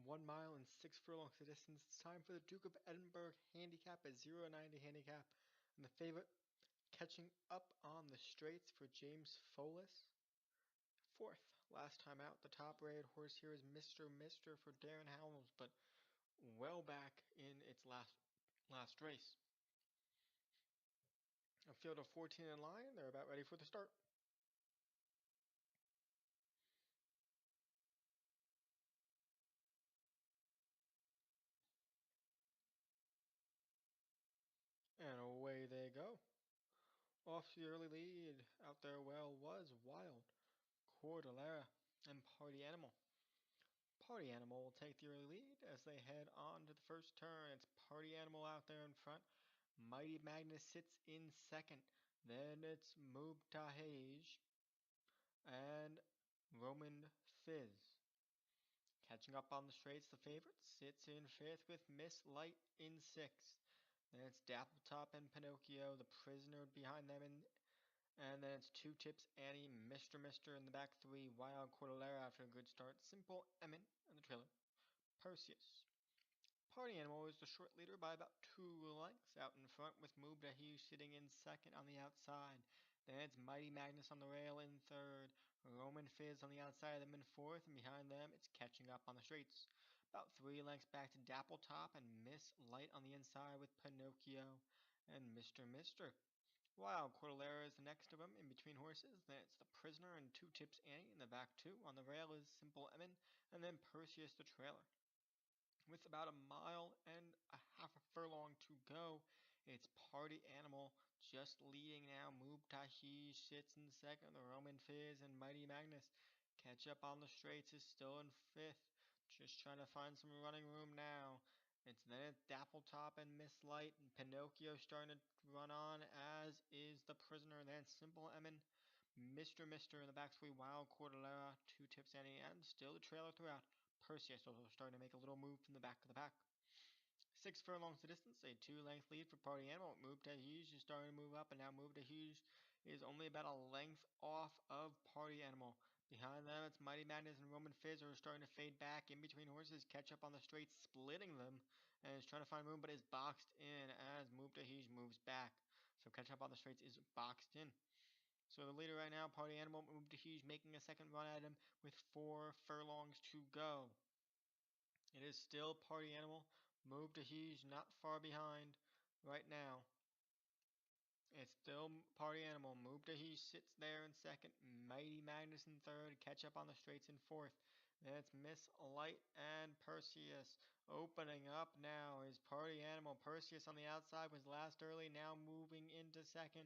1 mile and 6 furlongs the distance. It's time for the Duke of Edinburgh handicap at 0.90 handicap. And the favorite catching up on the straights for James Folis. Fourth, last time out, the top rated horse here is Mr. for Darren Howells, but well back in its last race. A field of 14 in line, they're about ready for the start. And away they go. Off the early lead, out there was Wild, Cordillera, and Party Animal. Party Animal will take the early lead as they head on to the first turn. It's Party Animal out there in front. Mighty Magnus sits in second. Then it's Mubtahij and Roman Fizz. Catching up on the straights, the favorite sits in fifth with Miss Light in sixth. Then it's Dappletop and Pinocchio, the prisoner behind them, and then it's Two Tips Annie, Mr. in the back three, Wild Cordillera after a good start, Simple Emin, and the trailer, Perseus. Party Animal is the short leader by about 2 lengths out in front, with Mubtahij sitting in second on the outside. Then it's Mighty Magnus on the rail in third, Roman Fizz on the outside of them in fourth, and behind them it's Catching Up on the straights. About 3 lengths back to Dappletop and Miss Light on the inside with Pinocchio and Mr. Wild Cordillera is the next of them in between horses. Then it's the Prisoner and Two Tips Annie in the back two. On the rail is Simple Emin, and then Perseus the trailer. With about a mile and a half a furlong to go, it's Party Animal just leading now. Mubtahij sits in second. The Roman Fizz and Mighty Magnus catch up on the straights is still in fifth. Just trying to find some running room now. Then it's Dappletop and Miss Light and Pinocchio starting to run on, as is the Prisoner. Then Simple Emin, Mr. in the back three, Wild Cordillera, Two Tips Annie, and still the trailer throughout. Perseus also starting to make a little move from the back of the pack. 6 furlongs to distance, a 2-length lead for Party Animal. Mubtahij is starting to move up, and now Mubtahij is only about a length off of Party Animal. Behind them, it's Mighty Magnus and Roman Fizz are starting to fade back in between horses, catch up on the straight, splitting them, and is trying to find room, but is boxed in as Mubtahij moves back. So catch up on the straights is boxed in. So the leader right now, Party Animal, Mubtahij making a second run at him with 4 furlongs to go. It is still Party Animal. Mubtahij not far behind right now. It's still Party Animal. Mubtahij sits there in second. Mighty Magnus in third. Catch up on the straights in fourth. Then it's Miss Light and Perseus. Opening up now is Party Animal. Perseus on the outside was last early. Now moving into second.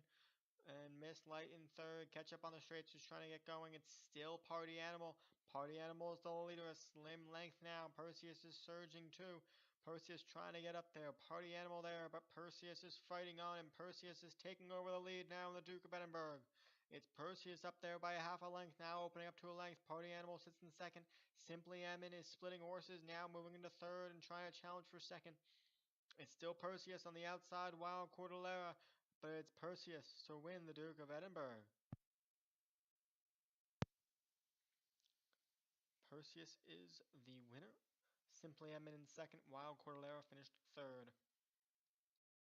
And Miss Light in third. Catch up on the straights, just trying to get going. It's still Party Animal. Party Animal is the leader, a slim length now. Perseus is surging too. Perseus trying to get up there. Party Animal there, but Perseus is fighting on, and Perseus is taking over the lead now in the Duke of Edinburgh. It's Perseus up there by a half a length now, opening up to a length. Party Animal sits in second. Simply Emin is splitting horses now, moving into third and trying to challenge for second. It's still Perseus on the outside, Wild Cordillera, but it's Perseus to win the Duke of Edinburgh. Perseus is the winner. Simply Emin in second, Wild Cordillera finished third.